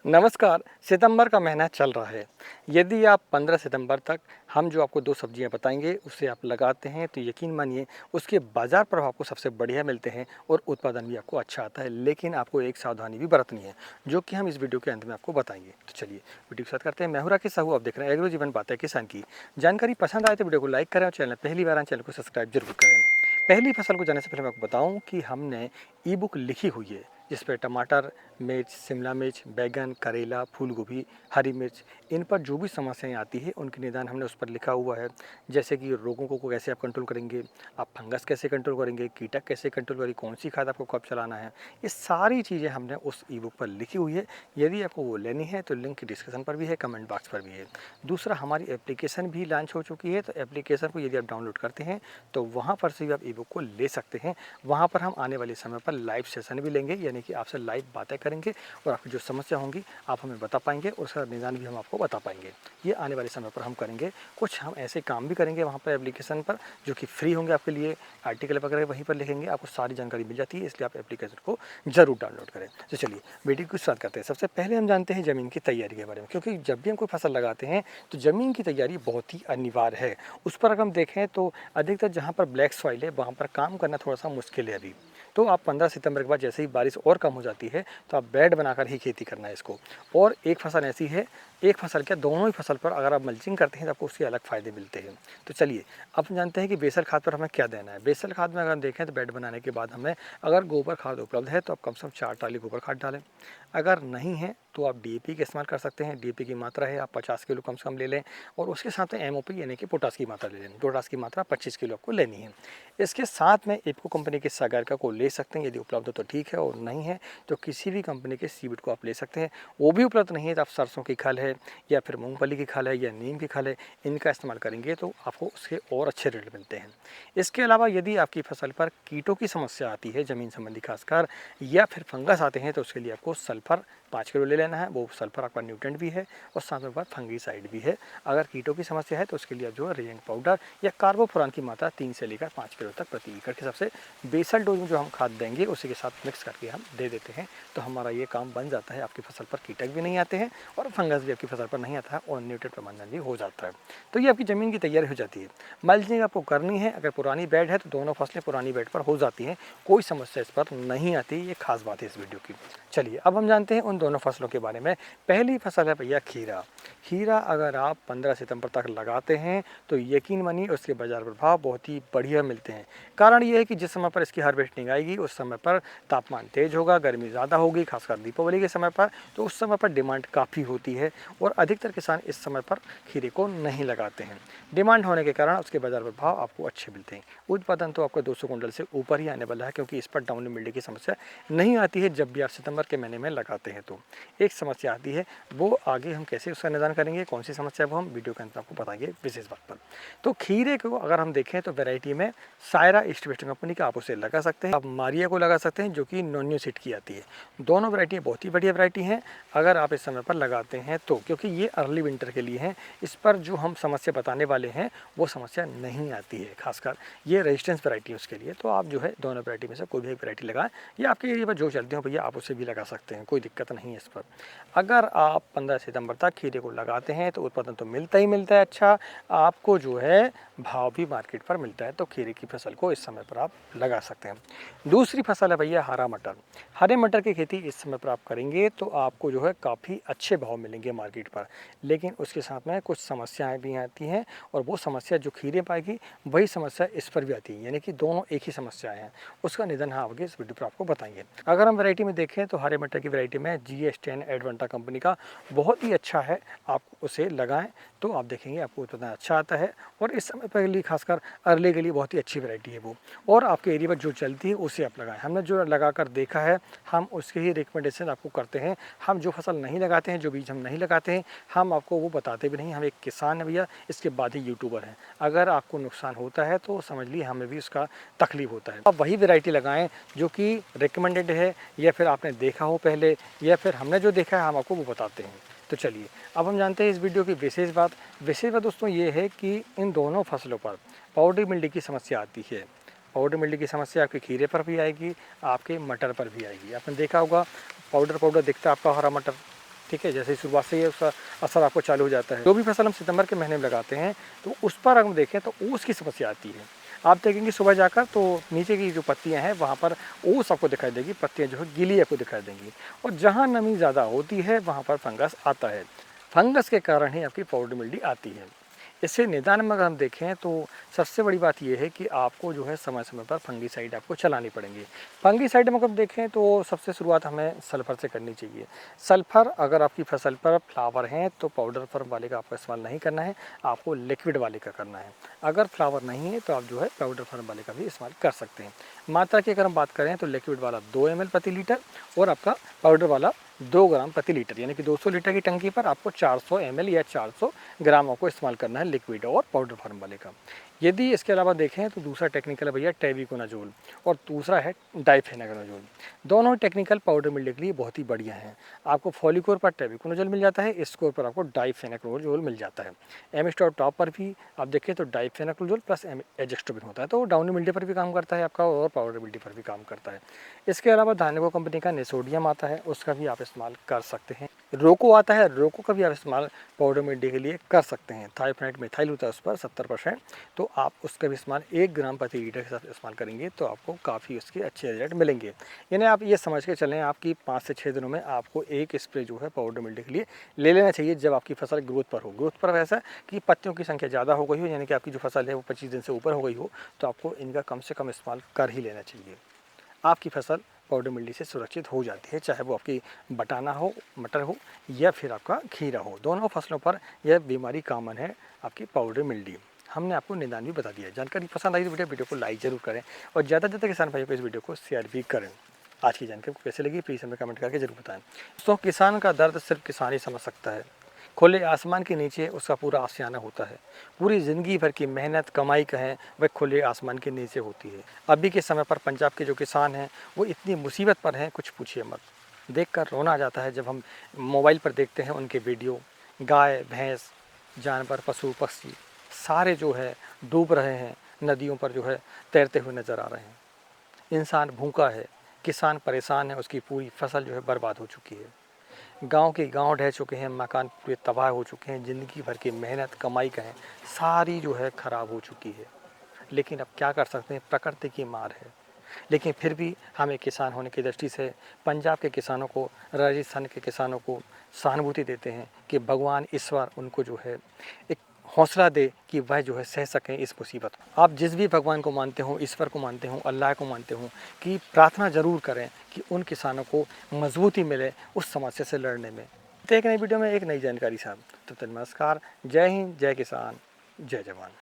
नमस्कार। सितंबर का महीना चल रहा है। यदि आप 15 सितंबर तक हम जो आपको 2 सब्जियां बताएंगे उसे आप लगाते हैं तो यकीन मानिए उसके बाज़ार प्रभाव आपको सबसे बढ़िया मिलते हैं और उत्पादन भी आपको अच्छा आता है। लेकिन आपको एक सावधानी भी बरतनी है जो कि हम इस वीडियो के अंत में आपको बताएंगे। तो चलिए वीडियो स्टार्ट करते हैं। मैं हूं राकेश साहू, आप देख रहे हैं एग्रो जीवन बातें किसान की। जानकारी पसंद आए तो वीडियो को लाइक करें और चैनल पहली बार आए चैनल को सब्सक्राइब जरूर करें। पहली फसल को जाने से पहले मैं आपको बताऊं कि हमने ई बुक लिखी हुई है जिस पर टमाटर, मिर्च, शिमला मिर्च, बैगन, करेला, फूल गोभी, हरी मिर्च, इन पर जो भी समस्याएं आती है उनके निदान हमने उस पर लिखा हुआ है। जैसे कि रोगों को कैसे आप कंट्रोल करेंगे, आप फंगस कैसे कंट्रोल करेंगे, कीटक कैसे कंट्रोल करेंगे, कौन सी खाद आपको कब चलाना है, ये सारी चीज़ें हमने उस ई बुक पर लिखी हुई है। यदि आपको वो लेनी है तो लिंक डिस्क्रिप्शन पर भी है, कमेंट बॉक्स पर भी है। दूसरा, हमारी एप्लीकेशन भी लॉन्च हो चुकी है, तो एप्लीकेशन को यदि आप डाउनलोड करते हैं तो वहाँ पर से भी आप ई बुक को ले सकते हैं। वहाँ पर हम आने वाले समय पर लाइव सेशन भी लेंगे, यानी कि आपसे लाइव बातें करेंगे और आपकी जो समस्या होंगी आप हमें बता पाएंगे, उसका निदान भी हम आपको बता पाएंगे। ये आने वाले समय पर हम करेंगे। कुछ हम ऐसे काम भी करेंगे वहाँ पर एप्लीकेशन पर जो कि फ्री होंगे आपके लिए। आर्टिकल वगैरह वहीं पर लिखेंगे, आपको सारी जानकारी मिल जाती है, इसलिए आप एप्लीकेशन को जरूर डाउनलोड करें। तो चलिए वीडियो को स्टार्ट करते हैं। सबसे पहले हम जानते हैं ज़मीन की तैयारी के बारे में, क्योंकि जब भी हम कोई फसल लगाते हैं तो ज़मीन की तैयारी बहुत ही अनिवार्य है। उस पर अगर हम देखें तो अधिकतर जहाँ पर ब्लैक सॉइल है वहाँ पर काम करना थोड़ा सा मुश्किल है अभी। तो आप 15 सितंबर के बाद जैसे ही बारिश और कम हो जाती है तो आप बेड बनाकर ही खेती करना है इसको। और एक फसल ऐसी है, एक फसल क्या दोनों ही फसल पर अगर आप मल्चिंग करते हैं तो आपको उसके अलग फ़ायदे मिलते हैं। तो चलिए अब जानते हैं कि बेसल खाद पर हमें क्या देना है। बेसल खाद में अगर देखें तो बेड बनाने के बाद हमें अगर गोबर खाद उपलब्ध है तो आप कम से कम 4 ट्राली गोबर खाद डालें। अगर नहीं है तो आप डीएपी का इस्तेमाल कर सकते हैं। डीएपी की मात्रा है आप 50 किलो कम से कम ले लें और उसके साथ में एमओपी यानी कि पोटास की मात्रा ले लें। पोटास की मात्रा 25 किलो आपको लेनी है। इसके साथ में इफको कंपनी के सागर का को ले सकते हैं, यदि उपलब्ध हो तो ठीक है, और नहीं है तो किसी भी कंपनी के सीविड को आप ले सकते हैं। वो भी उपलब्ध नहीं है तो आप सरसों की खल है या फिर मूंगफली की खल है या नीम की खल है, इनका इस्तेमाल करेंगे तो आपको उसके और अच्छे रेट मिलते हैं। इसके अलावा यदि आपकी फसल पर कीटों की समस्या आती है ज़मीन संबंधी खासकर, या फिर फंगस आते हैं, तो उसके लिए आपको सल्फर 5 किलो ले लेना है। वो सल्फर आपका न्यूट्रेंट भी है और साथ में बाद फंगीसाइड भी है। अगर कीटों की समस्या है तो उसके लिए जो है रेजिंग पाउडर या कार्बोफुरान की मात्रा 3 से लेकर 5 किलो तक प्रति एकड़ के सबसे बेसल डोज में जो हम खाद देंगे उसी के साथ मिक्स करके हम दे देते हैं, तो हमारा ये काम बन जाता है। आपकी फसल पर कीटक भी नहीं आते हैं और फंगस भी आपकी फसल पर नहीं आता है और न्यूट्रिएंट प्रबंधन भी हो जाता है। तो ये आपकी ज़मीन की तैयारी हो जाती है। मल्चिंग आपको करनी है, अगर पुरानी बेड है तो दोनों फसलें पुरानी बेड पर हो जाती हैं, कोई समस्या इस पर नहीं आती। ये खास बात है इस वीडियो की। चलिए अब हम जानते हैं उन दोनों फसलों के बारे में। पहली फसल है भैया खीरा। खीरा अगर आप 15 सितंबर तक लगाते हैं तो यकीन मानिए उसके बाजार प्रभाव बहुत ही बढ़िया मिलते हैं। कारण ये है कि जिस समय पर इसकी हार्वेस्टिंग आएगी उस समय पर तापमान तेज होगा, गर्मी ज़्यादा होगी, खासकर दीपावली के समय पर, तो उस समय पर डिमांड काफ़ी होती है और अधिकतर किसान इस समय पर खीरे को नहीं लगाते हैं। डिमांड होने के कारण उसके बाजार प्रभाव आपको अच्छे मिलते हैं। उत्पादन तो आपका 200 कुंटल से ऊपर ही आने वाला है, क्योंकि इस पर डाउन मिलने की समस्या नहीं आती है जब भी आप सितंबर के महीने में लगाते हैं। तो एक समस्या आती है, वो आगे हम कैसे उसका निदान करेंगे, कौन सी समस्या, वो हम वीडियो के अंदर आपको बताएंगे विशेष बात पर। तो खीरे को अगर हम देखें तो वैरायटी में सायरा ईस्ट वेस्ट कंपनी का आप उसे लगा सकते हैं, आप मारिया को लगा सकते हैं जो कि नॉन्यू सीड की आती है। दोनों वैरायटी बहुत ही बढ़िया वैरायटी हैं अगर आप इस समय पर लगाते हैं तो, क्योंकि ये अर्ली विंटर के लिए हैं। इस पर जो हम समस्या बताने वाले हैं वो समस्या नहीं आती है, खासकर ये रेजिस्टेंस वैरायटी है उसके लिए। तो आप जो है दोनों वैरायटी में से कोई भी एक वैरायटी लगाएं, या आपके एरिया पर जो चलते हो भैया आप उसे भी लगा सकते हैं, कोई दिक्कत नहीं है इस पर। अगर आप 15 सितंबर तक खीरे को लगाते हैं तो उत्पादन तो मिलता ही मिलता है अच्छा, आपको जो है भाव भी मार्केट पर मिलता है। तो खीरे की फसल को इस समय पर आप लगा सकते हैं। दूसरी फसल है भैया हरा मटर। हरे मटर की खेती इस समय पर आप करेंगे तो आपको जो है काफ़ी अच्छे भाव मिलेंगे मार्केट पर, लेकिन उसके साथ में कुछ समस्याएं भी आती हैं, और वो समस्या जो खीरे पाएगी वही समस्या इस पर भी आती है, यानी कि दोनों एक ही समस्याएं हैं। उसका निदान हम आगे इस वीडियो पर आपको बताएंगे। अगर हम वैरायटी में देखें तो हरे मटर की वैरायटी में GS10 एडवांटा कंपनी का बहुत ही अच्छा है, आप उसे लगाएं तो आप देखेंगे आपको उत्पादन अच्छा आता है, और इस समय पर लिए खासकर अर्ले के लिए बहुत ही अच्छी वैरायटी है वो, और आपके एरिया पर जो चलती है उसे आप लगाएं। हमने जो लगाकर देखा है हम उसके ही रिकमेंडेशन आपको करते हैं। हम जो फसल नहीं लगाते हैं, जो बीज हम नहीं लगाते हैं, हम आपको वो बताते भी नहीं। हम एक किसान है भैया, इसके बाद ही यूट्यूबर हैं। अगर आपको नुकसान होता है तो समझ लीजिए हमें भी उसका तकलीफ होता है। आप वही वैरायटी लगाएं जो कि रिकमेंडेड है, या फिर आपने देखा हो पहले, या फिर हमने जो देखा है हम आपको वो बताते हैं। तो चलिए अब हम जानते हैं इस वीडियो की विशेष बात। विशेष बात दोस्तों ये है कि इन दोनों फसलों पर पाउडर मिल्डी की समस्या आती है। पाउडर मिल्डी की समस्या आपके खीरे पर भी आएगी, आपके मटर पर भी आएगी। आपने देखा होगा पाउडर पाउडर दिखता है आपका हरा मटर, ठीक है, जैसे ही शुरुआत से ही उसका असर आपको चालू हो जाता है। जो भी फसल हम सितंबर के महीने में लगाते हैं तो उस पर हम देखें तो ओस की समस्या आती है। आप देखेंगे सुबह जाकर तो नीचे की जो पत्तियां हैं वहाँ पर ओस आपको दिखाई देगी, पत्तियां जो है गीली आपको दिखाई देंगी, और जहाँ नमी ज़्यादा होती है वहाँ पर फंगस आता है। फंगस के कारण ही आपकी पाउडर मिल्डी आती है। इससे निदान में अगर हम देखें तो सबसे बड़ी बात यह है कि आपको जो है समय समय पर फंगीसाइड आपको चलानी पड़ेंगी। फंगीसाइड में अगर देखें तो सबसे शुरुआत हमें सल्फर से करनी चाहिए। सल्फर अगर आपकी फसल पर फ्लावर हैं तो पाउडर फॉर्म वाले का आपको इस्तेमाल नहीं करना है, आपको लिक्विड वाले का करना है। अगर फ्लावर नहीं है तो आप जो है पाउडर फॉर्म वाले का भी इस्तेमाल कर सकते हैं। मात्रा की अगर हम बात करें तो लिक्विड वाला 2 ml प्रति लीटर और आपका पाउडर वाला 2 ग्राम प्रति लीटर, यानी कि 200 लीटर की टंकी पर आपको 400 ml या 400 ग्रामों को इस्तेमाल करना है लिक्विड और पाउडर फॉर्म वाले का। यदि इसके अलावा देखें तो दूसरा टेक्निकल है भैया टेबिकोनाजोल, और दूसरा है डाइफेनाकोनाजोल। दोनों टेक्निकल पाउडर मिलने के लिए बहुत ही बढ़िया हैं। आपको फॉलिकोर पर टेबिकोनाजोल मिल जाता है, स्कोर पर आपको डाइफेनाकोनाजोल मिल जाता है। एमिस्टॉप टॉप पर भी आप देखें तो डाइफेनाकोनाजोल प्लस एजेस्ट्रोबिन होता है, तो डाउनी मिल्टी पर भी काम करता है आपका और पाउडर मिल्टी पर भी काम करता है। इसके अलावा दानेको कंपनी का नेसोडियम आता है, उसका भी आप इस्तेमाल कर सकते हैं। रोको आता है, रोको का भी आप इस्तेमाल पाउडर मिल्टी के लिए कर सकते हैं। थाइफेनाइट मिथाइल होता है उस पर 70%, तो आप उसका भी इस्तेमाल 1 ग्राम प्रति लीटर के साथ इस्तेमाल करेंगे तो आपको काफ़ी उसके अच्छे रिजल्ट मिलेंगे। यानी आप ये समझ के चलें आपकी 5 से 6 दिनों में आपको एक स्प्रे जो है पाउडर मिल्टी के लिए ले लेना चाहिए जब आपकी फसल ग्रोथ पर हो। ग्रोथ पर वैसा कि पत्तियों की संख्या ज़्यादा हो गई हो, यानी कि आपकी जो फसल है वो 25 दिन से ऊपर हो गई हो, तो आपको इनका कम से कम इस्तेमाल कर ही लेना चाहिए। आपकी फसल पाउडर मिल्डी से सुरक्षित हो जाती है, चाहे वो आपकी बटाना हो, मटर हो या फिर आपका खीरा हो। दोनों फसलों पर यह बीमारी कॉमन है, आपकी पाउडर मिल्डी। हमने आपको निदान भी बता दिया है। जानकारी पसंद आई तो वीडियो को लाइक ज़रूर करें और ज़्यादा से ज़्यादा किसान भाइयों को इस वीडियो को शेयर भी करें। आज की जानकारी कैसे लगी प्लीज़ हमें कमेंट करके ज़रूर बताएं। दोस्तों, किसान का दर्द सिर्फ किसान ही समझ सकता है। खुले आसमान के नीचे उसका पूरा आशियाना होता है। पूरी ज़िंदगी भर की मेहनत कमाई कहें वह खुले आसमान के नीचे होती है। अभी के समय पर पंजाब के जो किसान हैं वो इतनी मुसीबत पर हैं, कुछ पूछिए मत। देखकर रोना आ जाता है जब हम मोबाइल पर देखते हैं उनके वीडियो। गाय भैंस जानवर पशु पक्षी सारे जो है डूब रहे हैं, नदियों पर जो है तैरते हुए नज़र आ रहे हैं। इंसान भूखा है, किसान परेशान है, उसकी पूरी फसल जो है बर्बाद हो चुकी है। गांव के गांव ढह चुके हैं, मकान पूरे तबाह हो चुके हैं, ज़िंदगी भर की मेहनत कमाई कहें सारी जो है ख़राब हो चुकी है। लेकिन अब क्या कर सकते हैं, प्रकृति की मार है। लेकिन फिर भी हमें किसान होने की दृष्टि से पंजाब के किसानों को, राजस्थान के किसानों को सहानुभूति देते हैं कि भगवान ईश्वर उनको जो है एक हौसला दे कि वह जो है सह सकें इस मुसीबत को। आप जिस भी भगवान को मानते हो, ईश्वर को मानते हो, अल्लाह को मानते हो, कि प्रार्थना ज़रूर करें कि उन किसानों को मजबूती मिले उस समस्या से लड़ने में। तो एक नई वीडियो में एक नई जानकारी साहब। तो नमस्कार, जय हिंद, जय किसान, जय जवान।